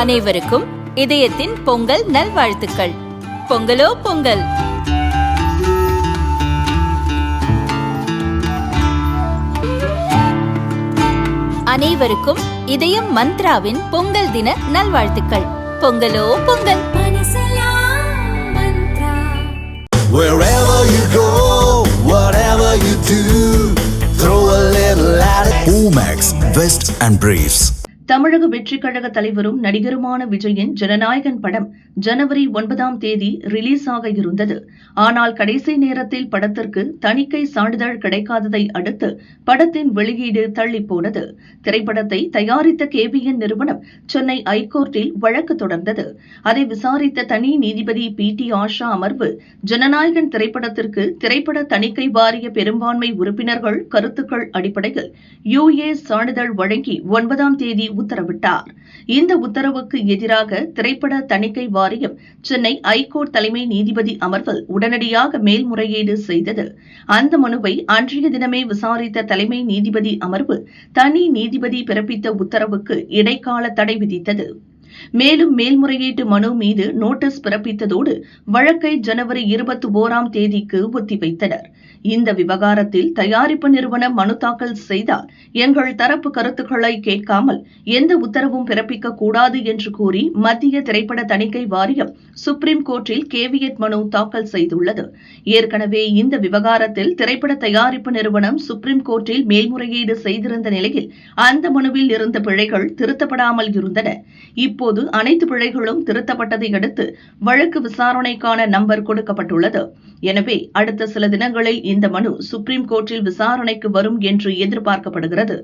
அனைவருக்கும் இதயத்தின் பொங்கல் நல்வாழ்த்துக்கள். பொங்கலோ பொங்கல். அனைவருக்கும் இதயம் மந்த்ராவின் பொங்கல் தின நல்வாழ்த்துக்கள். பொங்கலோ Pongal. Wherever you go, whatever you do, throw a little at it. Omax, Vest and Briefs. தமிழக வெற்றி கழக தலைவரும் நடிகருமான விஜயின் ஜனநாயகன் படம் ஜனவரி 9ஆம் தேதி ரிலீஸ் ஆக இருந்தது. ஆனால் கடைசி நேரத்தில் படத்திற்கு தணிக்கை சான்றிதழ் கிடைக்காததை அடுத்து படத்தின் வெளியீடு தள்ளிப்போனது. திரைப்படத்தை தயாரித்த KBN நிறுவனம் சென்னை ஐகோர்ட்டில் வழக்கு தொடர்ந்தது. அதை விசாரித்த தனி நீதிபதி PT ஆஷா அமர்வு ஜனநாயகன் திரைப்படத்திற்கு திரைப்பட தணிக்கை வாரிய பெரும்பான்மை உறுப்பினர்கள் கருத்துக்கள் அடிப்படையில் UA சான்றிதழ் வழங்கி 9ஆம் தேதி உத்தரவிட்டார். இந்த உத்தரவுக்கு எதிராக திரைப்பட தணிக்கை வாரியம் சென்னை ஐகோர்ட் தலைமை நீதிபதி அமர்வில் உடனடியாக மேல்முறையீடு செய்தது. அந்த மனுவை அன்றைய தினமே விசாரித்த தலைமை நீதிபதி அமர்வு தனி நீதிபதி பிறப்பித்த உத்தரவுக்கு இடைக்கால தடை விதித்தது. மேலும் மேல்முறையீட்டு மனு மீது நோட்டீஸ் பிறப்பித்ததோடு வழக்கை ஜனவரி 21ஆம் தேதிக்கு ஒத்திவைத்தனர். இந்த விவகாரத்தில் தயாரிப்பு நிறுவனம் மனு தாக்கல் செய்தால் எங்கள் தரப்பு கருத்துக்களை கேட்காமல் எந்த உத்தரவும் பிறப்பிக்க கூடாது என்று கூறி மத்திய திரைப்பட தணிக்கை வாரியம் சுப்ரீம் கோர்ட்டில் கேவியட் மனு தாக்கல் செய்துள்ளது. ஏற்கனவே இந்த விவகாரத்தில் திரைப்பட தயாரிப்பு நிறுவனம் சுப்ரீம் கோர்ட்டில் மேல்முறையீடு செய்திருந்த நிலையில் அந்த மனுவில் இருந்த பிழைகள் திருத்தப்படாமல் இருந்தன. இப்போது அனைத்து பிழைகளும் திருத்தப்பட்டதை அடுத்து வழக்கு விசாரணைக்கான நம்பர் கொடுக்கப்பட்டுள்ளது. எனவே அடுத்த சில தினங்களில் இந்த மனு சுப்ரீம் கோர்ட்டில் விசாரணைக்கு வரும் என்று எதிர்பார்க்கப்படுகிறது.